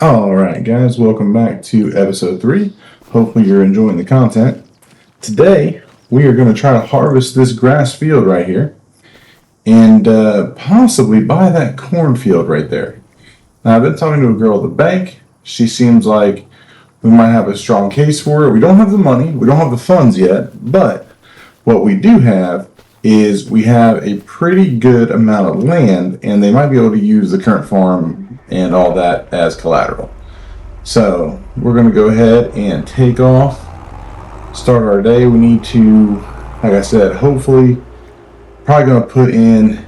Alright guys, welcome back to episode 3. Hopefully you're enjoying the content. Today, we are going to try to harvest this grass field right here and possibly buy that cornfield right there. Now, I've been talking to a girl at the bank. She seems like we might have a strong case for it. We don't have the money, we don't have the funds yet, but what we do have is we have a pretty good amount of land, and they might be able to use the current farm and all that as collateral. So we're going to go ahead and take off, start our day. We need to, like I said, hopefully, probably going to put in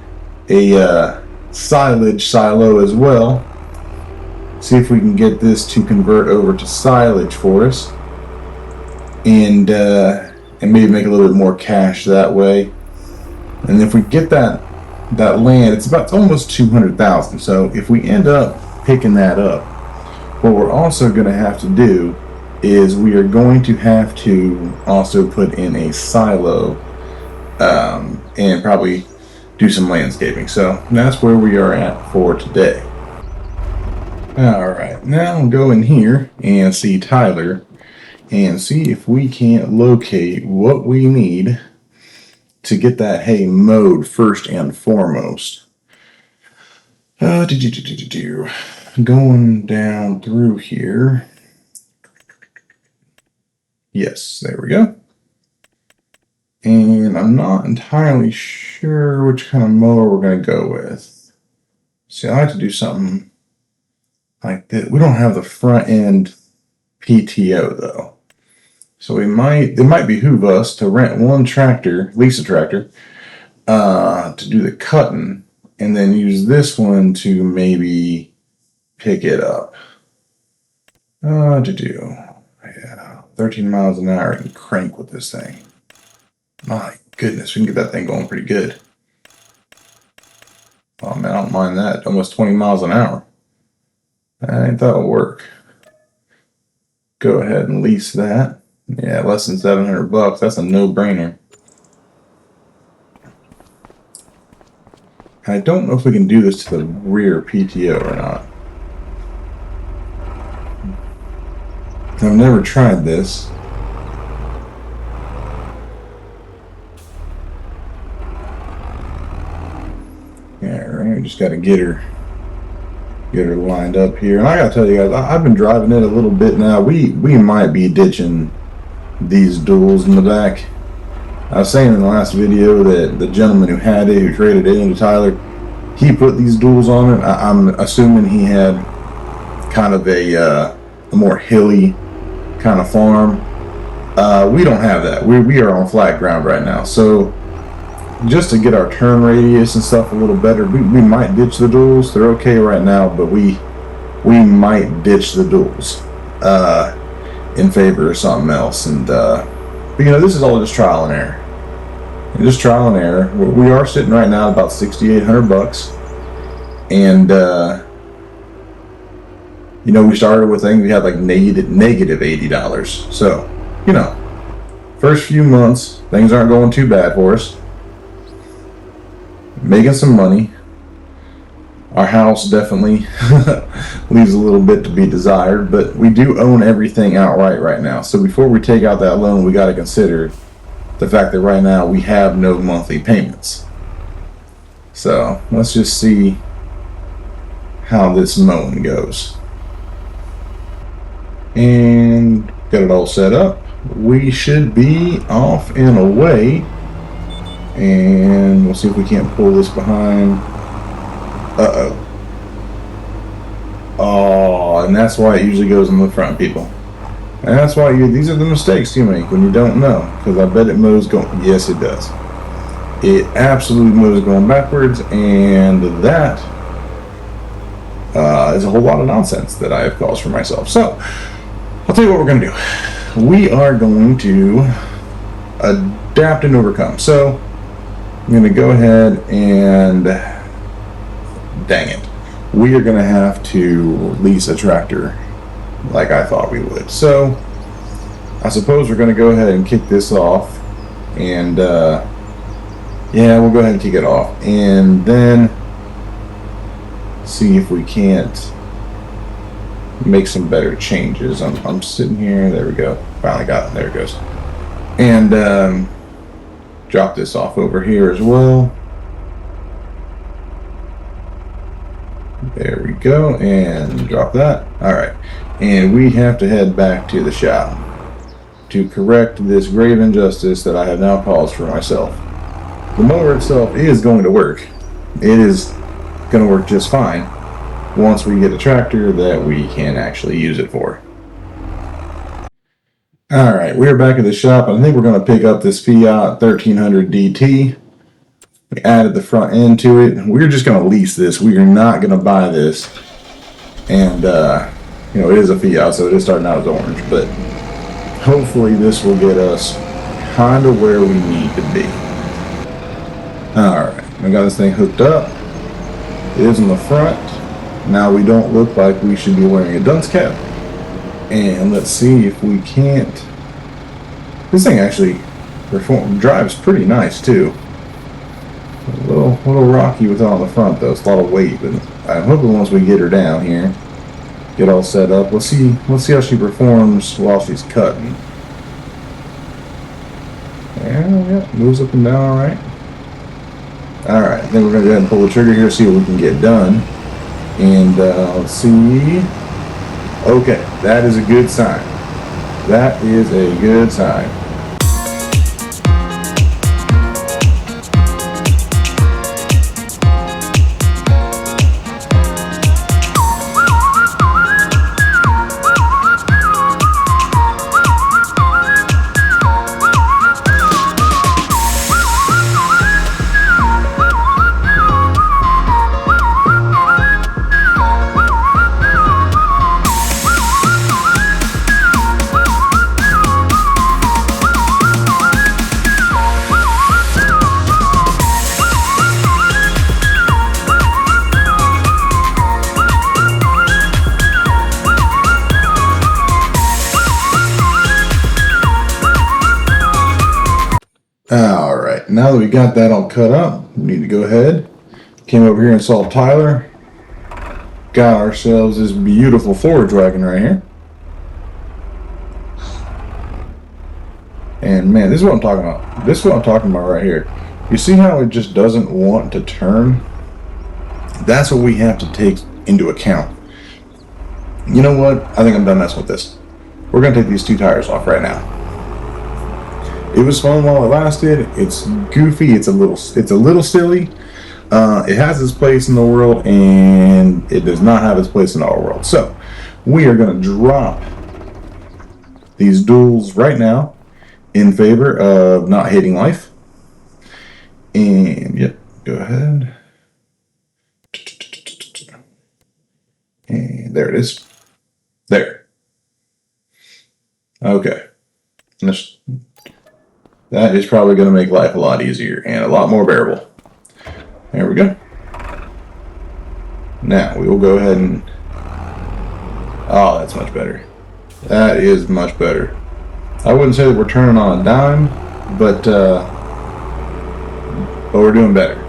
a silage silo as well. See if we can get this to convert over to silage for us, and maybe make a little bit more cash that way. And if we get that land, it's almost 200,000. So if we end up picking that up, what we're also going to have to do is we are going to have to also put in a silo and probably do some landscaping. So that's where we are at for today. Alright, now I'll go in here and see Tyler and see if we can't locate what we need to get that hay mowed first and foremost. Going down through here. Yes, there we go. And I'm not entirely sure which kind of mower we're going to go with. See, I like to do something like that. We don't have the front end PTO though. So it might behoove us to rent one tractor, lease a tractor, to do the cutting, and then use this one to maybe pick it up. Yeah, 13 miles an hour and crank with this thing. My goodness, we can get that thing going pretty good. Oh man, I don't mind that. Almost 20 miles an hour. I think that'll work. Go ahead and lease that. Yeah, less than $700. That's a no-brainer. I don't know if we can do this to the rear PTO or not. I've never tried this. Yeah, right. We just got to get her lined up here. And I gotta tell you guys, I've been driving it a little bit now. We might be ditching these duals in the back. I was saying in the last video that the gentleman who had it, who traded it into Tyler, he put these duals on it. I'm assuming he had kind of a more hilly kind of farm. We don't have that. We are on flat ground right now. So just to get our turn radius and stuff a little better, we might ditch the duals. They're okay right now, but we might ditch the duals in favor of something else. And but this is all just trial and error. Just trial and error. We are sitting right now at about $6,800, and we started with things we had like negative $80. So first few months things aren't going too bad for us. Making some money. Our house definitely leaves a little bit to be desired, but we do own everything outright right now. So before we take out that loan, we got to consider the fact that right now we have no monthly payments. So let's just see how this mowing goes. And got it all set up. We should be off and away. And we'll see if we can't pull this behind. Oh, and that's why it usually goes in the front, people. And that's why these are the mistakes you make when you don't know. Because I bet it mows going. Yes, it does. It absolutely mows going backwards, and that is a whole lot of nonsense that I have caused for myself. So, I'll tell you what we're going to do. We are going to adapt and overcome. So, I'm going to go ahead and, dang it, we are going to have to lease a tractor like I thought we would. So I suppose we're going to go ahead and kick this off, and yeah, we'll go ahead and kick it off, and then see if we can't make some better changes. I'm sitting here. There we go. Finally got it. There it goes. And drop this off over here as well. There we go. And drop that. All right. And we have to head back to the shop to correct this grave injustice that I have now caused for myself. The mower itself is going to work. It is going to work just fine once we get a tractor that we can actually use it for. Alright, we're back at the shop. I think we're going to pick up this Fiat 1300 DT. We added the front end to it. We're just going to lease this. We are not going to buy this. And, you know, it is a Fiat, so it is starting out as orange. But hopefully this will get us kind of where we need to be. Alright, I got this thing hooked up. It is in the front. Now we don't look like we should be wearing a dunce cap. And let's see if we can't. This thing actually drives pretty nice too. A little rocky with it on the front though. It's a lot of weight, but I'm hoping once we get her down here, get all set up. Let's see how she performs while she's cutting. Yeah, moves up and down all right. Alright, I think we're going to go ahead and pull the trigger here, see what we can get done. And let's see. Okay, that is a good sign. That is a good sign. Alright, now that we got that all cut up, we need to go ahead. Came over here and saw Tyler. Got ourselves this beautiful forage wagon right here. And man, this is what I'm talking about. This is what I'm talking about right here. You see how it just doesn't want to turn? That's what we have to take into account. You know what? I think I'm done messing with this. We're going to take these two tires off right now. It was fun while it lasted. It's goofy. It's a little silly. It has its place in the world, and it does not have its place in our world. So we are going to drop these duals right now in favor of not hating life. And yep, go ahead. And there it is. There. Okay. That is probably going to make life a lot easier and a lot more bearable. There we go. Now we will go ahead and... Oh, that's much better. That is much better. I wouldn't say that we're turning on a dime, but we're doing better.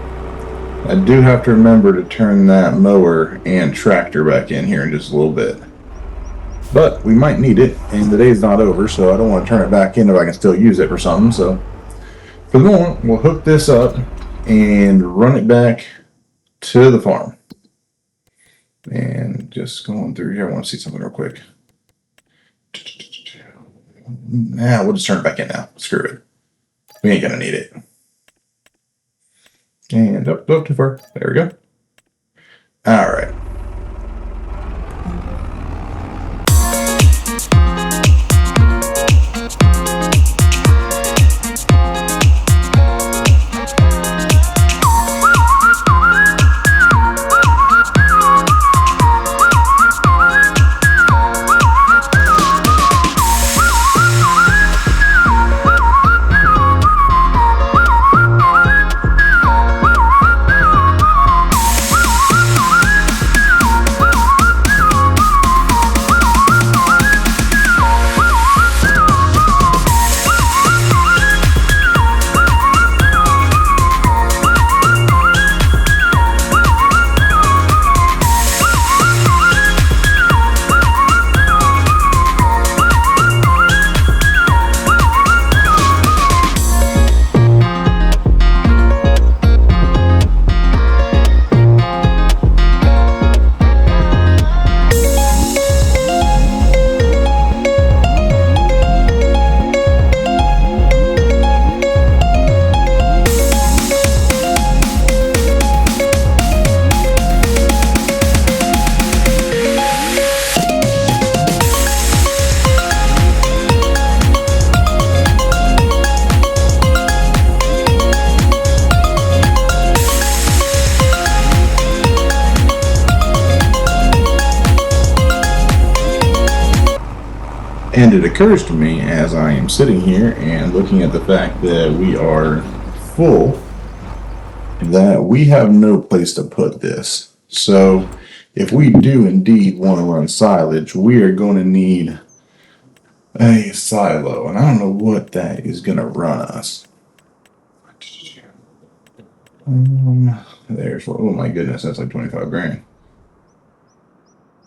I do have to remember to turn that mower and tractor back in here in just a little bit. But we might need it, and the day's not over, so I don't want to turn it back in if I can still use it for something. So for the moment, we'll hook this up and run it back to the farm. And just going through here, I want to see something real quick. Nah, we'll just turn it back in now. Screw it. We ain't gonna need it. And up too far. There we go. All right. And it occurs to me as I am sitting here and looking at the fact that we are full, that we have no place to put this. So if we do indeed want to run silage, we are going to need a silo, and I don't know what that is going to run us. There's, oh my goodness, that's like 25 grand.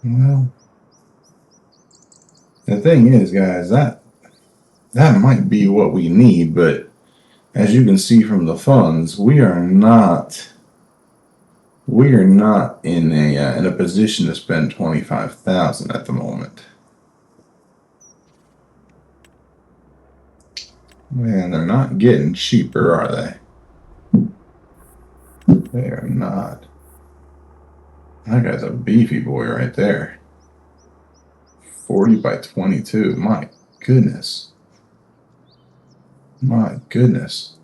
Well, the thing is, guys, that might be what we need, but as you can see from the funds, we are not in a position to spend 25,000 at the moment. Man, they're not getting cheaper, are they? They are not. That guy's a beefy boy right there. 40 by 22. My goodness. My goodness.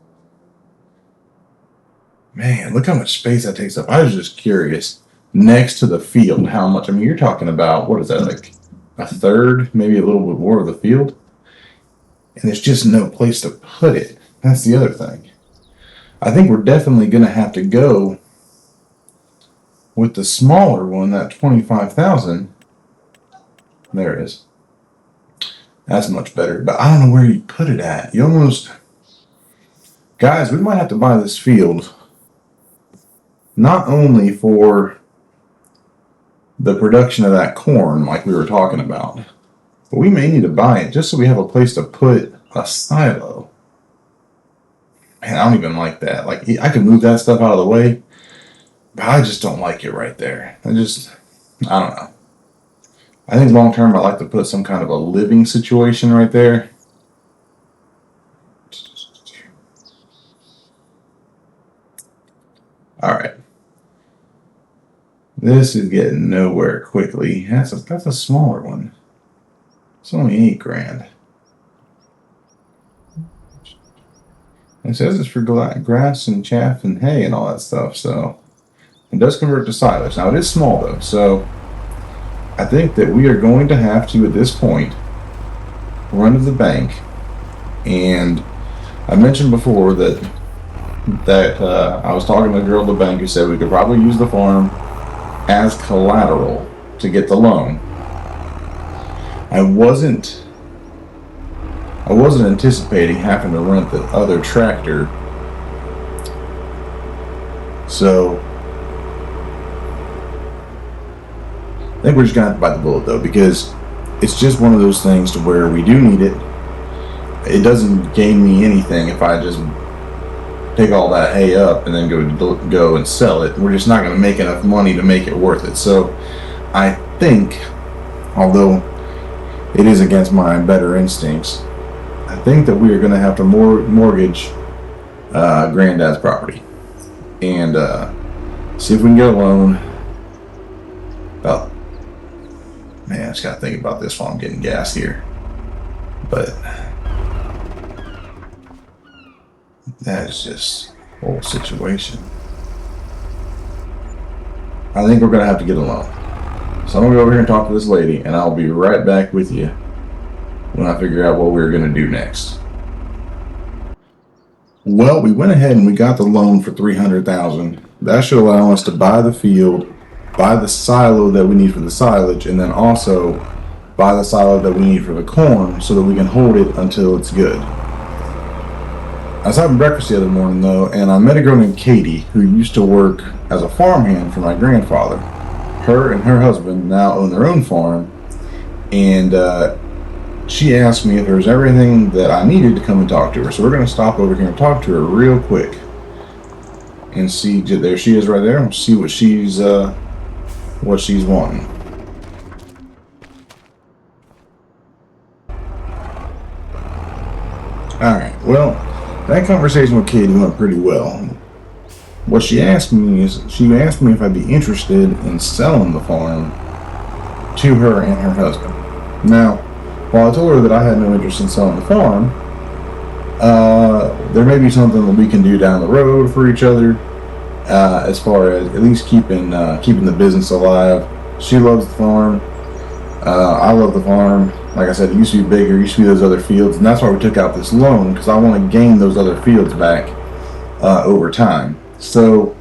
Man, look how much space that takes up. I was just curious. Next to the field, how much? I mean, you're talking about, what is that, like a third, maybe a little bit more of the field? And there's just no place to put it. That's the other thing. I think we're definitely going to have to go with the smaller one, that 25,000. There it is. That's much better. But I don't know where you put it at. You almost... Guys, we might have to buy this field not only for the production of that corn like we were talking about, but we may need to buy it just so we have a place to put a silo. Man, I don't even like that. Like, I could move that stuff out of the way, but I just don't like it right there. I don't know. I think long term I'd like to put some kind of a living situation right there. Alright. This is getting nowhere quickly. That's a smaller one. It's only 8 grand. It says it's for grass and chaff and hay and all that stuff, so it does convert to silage. Now it is small though, so I think that we are going to have to, at this point, run to the bank. And I mentioned before that I was talking to the girl at the bank who said we could probably use the farm as collateral to get the loan. I wasn't anticipating having to rent the other tractor, so I think we're just gonna have to bite the bullet though, because it's just one of those things to where we do need it. It doesn't gain me anything if I just pick all that hay up and then go and sell it. We're just not going to make enough money to make it worth it. So I think, although it is against my better instincts, I think that we are going to have to mortgage Grandad's property and see if we can get a loan. Man, I just got to think about this while I'm getting gas here. But that is just a whole situation. I think we're going to have to get a loan. So I'm going to go over here and talk to this lady, and I'll be right back with you when I figure out what we're going to do next. Well, we went ahead and we got the loan for $300,000. That should allow us to buy the field, buy the silo that we need for the silage, and then also buy the silo that we need for the corn so that we can hold it until it's good. I was having breakfast the other morning though, and I met a girl named Katie who used to work as a farmhand for my grandfather. Her and her husband now own their own farm, and she asked me if there was everything that I needed to come and talk to her. So we're going to stop over here and talk to her real quick and see. There she is right there. We'll see what she's wanting. Alright, well, that conversation with Katie went pretty well. What she asked me is, she asked me if I'd be interested in selling the farm to her and her husband. Now, while I told her that I had no interest in selling the farm, there may be something that we can do down the road for each other, as far as at least keeping the business alive. She loves the farm. I love the farm. Like I said, it used to be bigger, it used to be those other fields, and that's why we took out this loan, because I want to gain those other fields back over time. So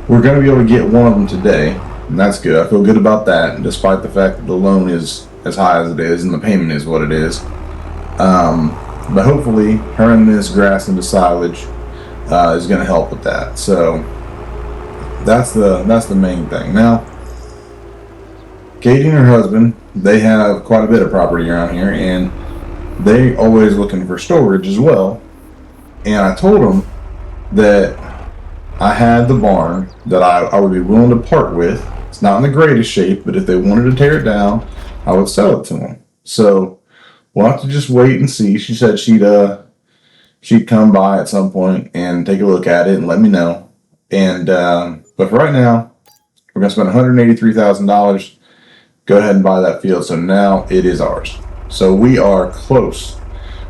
we're going to be able to get one of them today, and that's good. I feel good about that, despite the fact that the loan is as high as it is and the payment is what it is. But hopefully, turning this grass into silage is going to help with that. So that's the main thing. Now, Katie and her husband, they have quite a bit of property around here, and they always looking for storage as well. And I told them that I had the barn that I would be willing to part with. It's not in the greatest shape, but if they wanted to tear it down, I would sell it to them. So we'll have to just wait and see. She said she'd come by at some point and take a look at it and let me know. And but for right now, we're gonna spend $183,000. Go ahead and buy that field. So now it is ours. So we are close.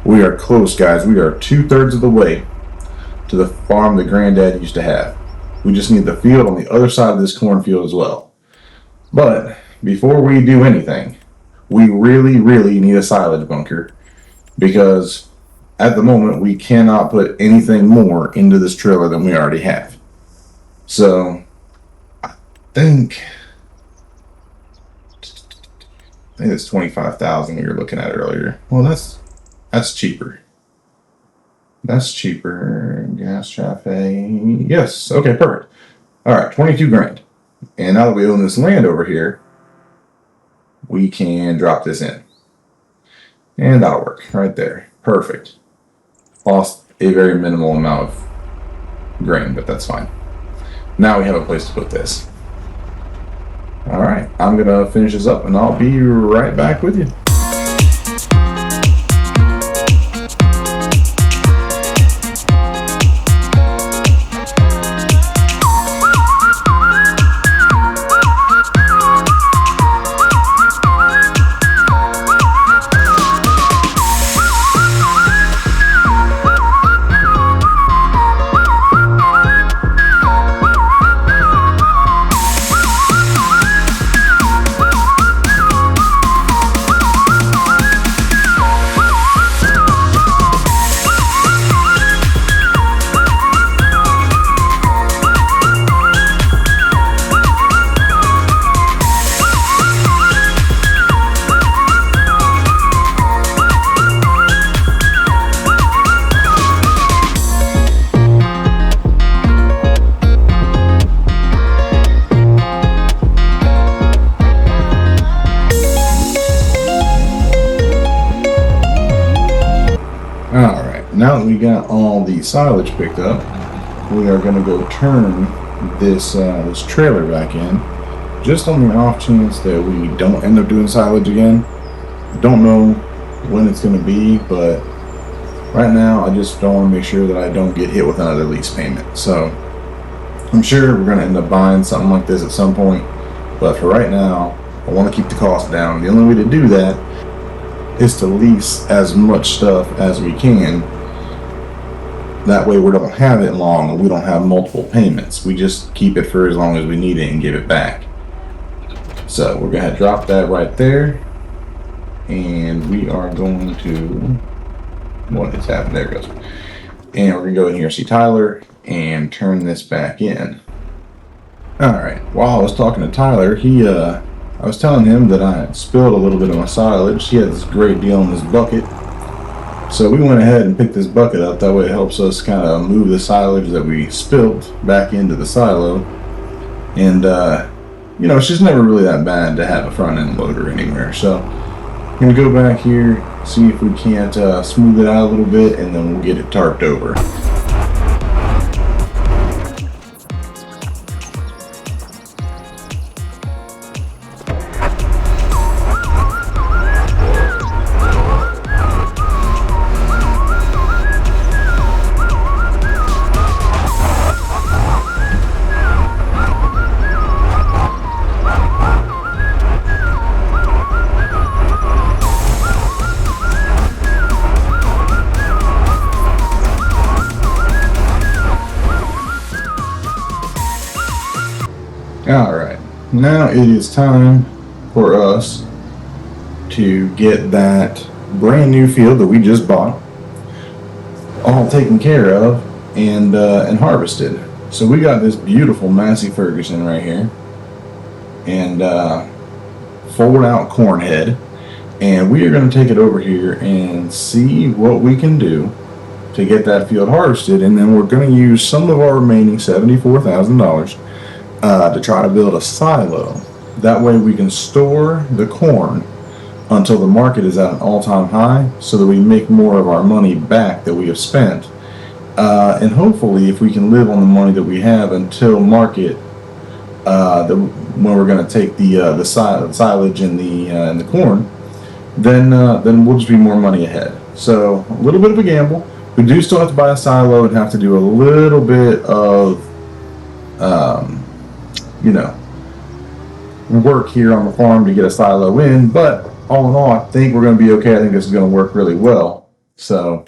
We are close, guys. We are 2/3 of the way to the farm that Granddad used to have. We just need the field on the other side of this cornfield as well. But before we do anything, we really, really need a silage bunker, because at the moment we cannot put anything more into this trailer than we already have. So I think it's 25,000 we were looking at earlier. Well, that's cheaper. That's cheaper. Gas cafe. Yes. Okay, perfect. All right, 22 grand. And now that we own this land over here, we can drop this in. And that'll work right there. Perfect. Lost a very minimal amount of grain, but that's fine. Now we have a place to put this. All right, I'm gonna finish this up and I'll be right back with you. Now that we got all the silage picked up, we are going to go turn this trailer back in, just on the off chance that we don't end up doing silage again. Don't know when it's going to be, but right now I just don't want to make sure that I don't get hit with another lease payment. So I'm sure we're going to end up buying something like this at some point, but for right now I want to keep the cost down. The only way to do that is to lease as much stuff as we can. That way we don't have it long and we don't have multiple payments. We just keep it for as long as we need it and give it back. So we're going to drop that right there. And we are going to... What is happening? There it goes. And we're going to go in here and see Tyler and turn this back in. Alright, while I was talking to Tyler, I was telling him that I spilled a little bit of my silage. He had this great deal in this bucket. So we went ahead and picked this bucket up. That way it helps us kind of move the silage that we spilled back into the silo. And, you know, it's just never really that bad to have a front end loader anywhere. So I'm going to go back here, see if we can't smooth it out a little bit, and then we'll get it tarped over. Alright, now it is time for us to get that brand new field that we just bought all taken care of and harvested. So we got this beautiful Massey Ferguson right here, and fold out corn head, and we are going to take it over here and see what we can do to get that field harvested, and then we're going to use some of our remaining $74,000 to try to build a silo. That way we can store the corn until the market is at an all-time high, so that we make more of our money back that we have spent, and hopefully if we can live on the money that we have until market, when we're going to take the silage and the corn, then we'll just be more money ahead. So a little bit of a gamble. We do still have to buy a silo and have to do a little bit of work here on the farm to get a silo in, but all in all, I think we're going to be okay. I think this is going to work really well. So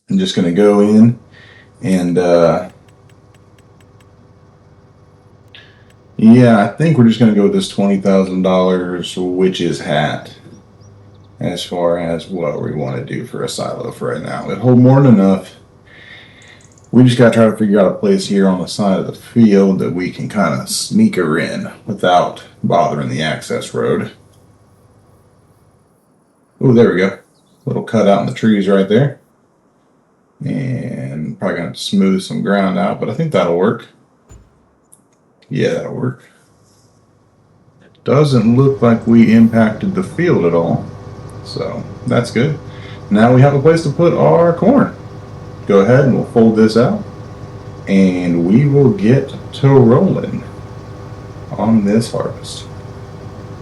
I'm just going to go in and yeah, I think we're just going to go with this $20,000 witch's hat as far as what we want to do for a silo for right now. It'll hold more than enough. We just got to try to figure out a place here on the side of the field that we can kind of sneak her in without bothering the access road. Oh, there we go. Little cut out in the trees right there. And probably going to smooth some ground out, but I think that'll work. Yeah, that'll work. Doesn't look like we impacted the field at all. So that's good. Now we have a place to put our corn. Go ahead and we'll fold this out, and we will get to rolling on this harvest.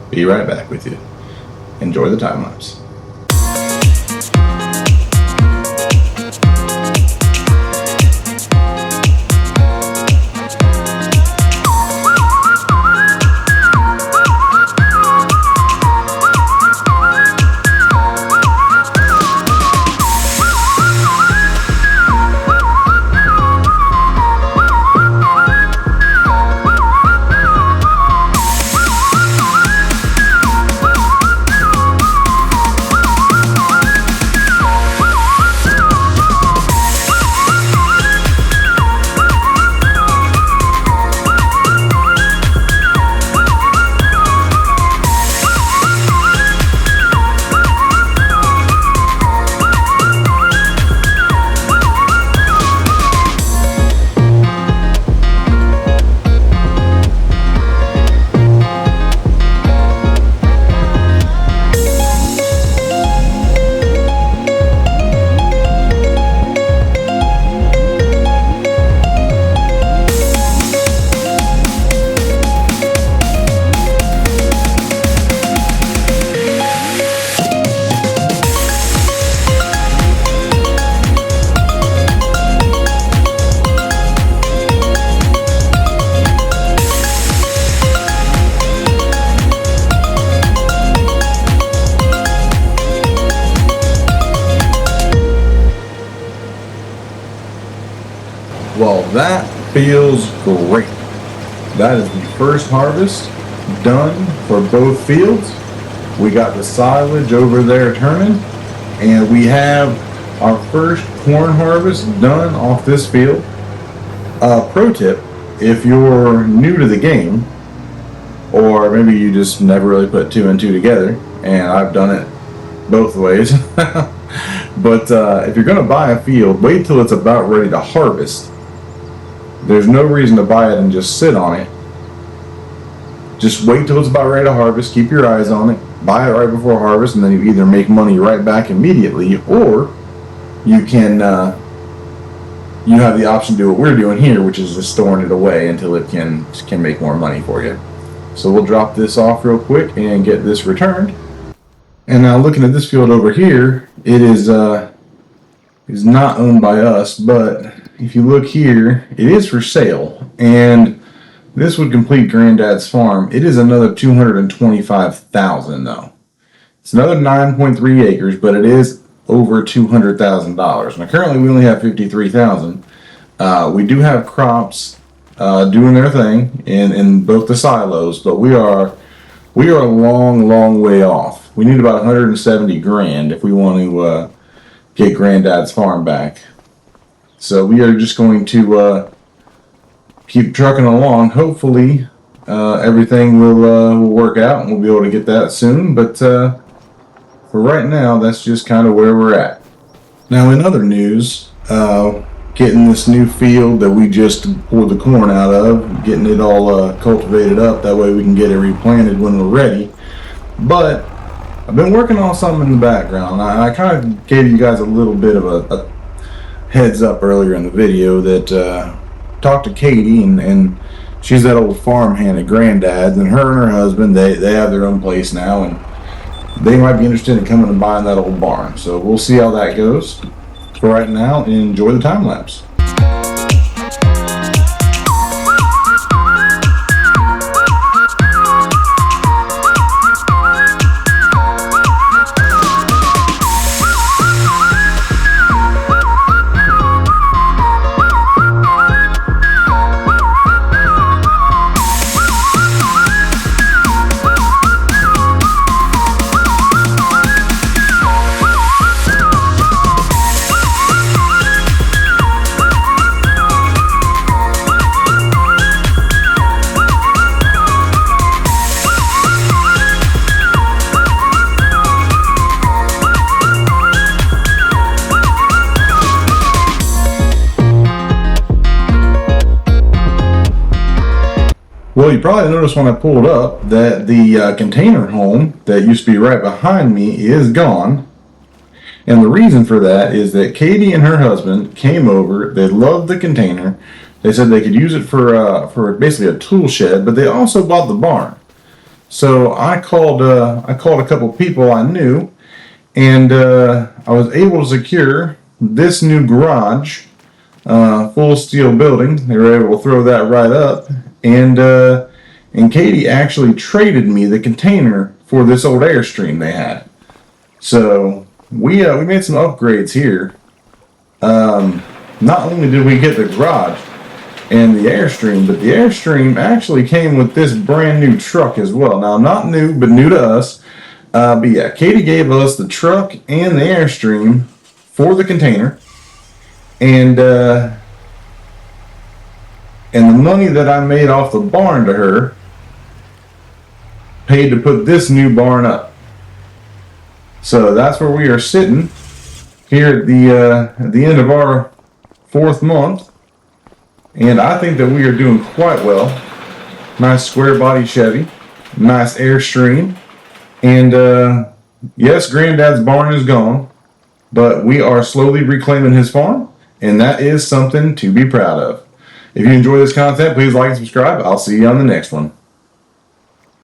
Be right back with you. Enjoy the time lapse. Well, that feels great. That is the first harvest done for both fields. We got the silage over there turning, and we have our first corn harvest done off this field. Pro tip, if you're new to the game, or maybe you just never really put two and two together, and I've done it both ways, but if you're going to buy a field, wait till it's about ready to harvest. There's no reason to buy it and just sit on it. Just wait till it's about ready to harvest, keep your eyes on it, buy it right before harvest, and then you either make money right back immediately, or you can you have the option to do what we're doing here, which is just storing it away until it can make more money for you. So we'll drop this off real quick and get this returned. And now looking at this field over here, it is not owned by us, but if you look here, it is for sale, and this would complete Granddad's farm. It is another $225,000 though. It's another 9.3 acres, but it is over $200,000. Now currently we only have $53,000. We do have crops doing their thing in both the silos, but we are we are a long way off. We need about 170 grand if we want to get Granddad's farm back. So we are just going to keep trucking along. Hopefully everything will work out and we'll be able to get that soon. But for right now, that's just kind of where we're at. Now, in other news, getting this new field that we just pulled the corn out of, getting it all cultivated up, that way we can get it replanted when we're ready. But I've been working on something in the background. I kind of gave you guys a little bit of a heads up earlier in the video that talked to Katie, and she's that old farmhand at Grandad's, and her husband, they have their own place now, and they might be interested in coming and buying that old barn. So we'll see how that goes. For right now, enjoy the time lapse. Well, you probably noticed when I pulled up that the container home that used to be right behind me is gone. And the reason for that is that Katie and her husband came over. They loved the container. They said they could use it for basically a tool shed, but they also bought the barn. So I called a couple people I knew, and I was able to secure this new garage, full steel building. They were able to throw that right up. And Katie actually traded me the container for this old Airstream they had. So we made some upgrades here. Not only did we get the garage and the Airstream, but the Airstream actually came with this brand new truck as well. Now, not new, but new to us. But yeah, Katie gave us the truck and the Airstream for the container. And the money that I made off the barn to her paid to put this new barn up. So that's where we are sitting here at the end of our 4th month. And I think that we are doing quite well. Nice square body Chevy, nice Airstream. And yes, Granddad's barn is gone, but we are slowly reclaiming his farm, and that is something to be proud of. If you enjoy this content, please like and subscribe. I'll see you on the next one.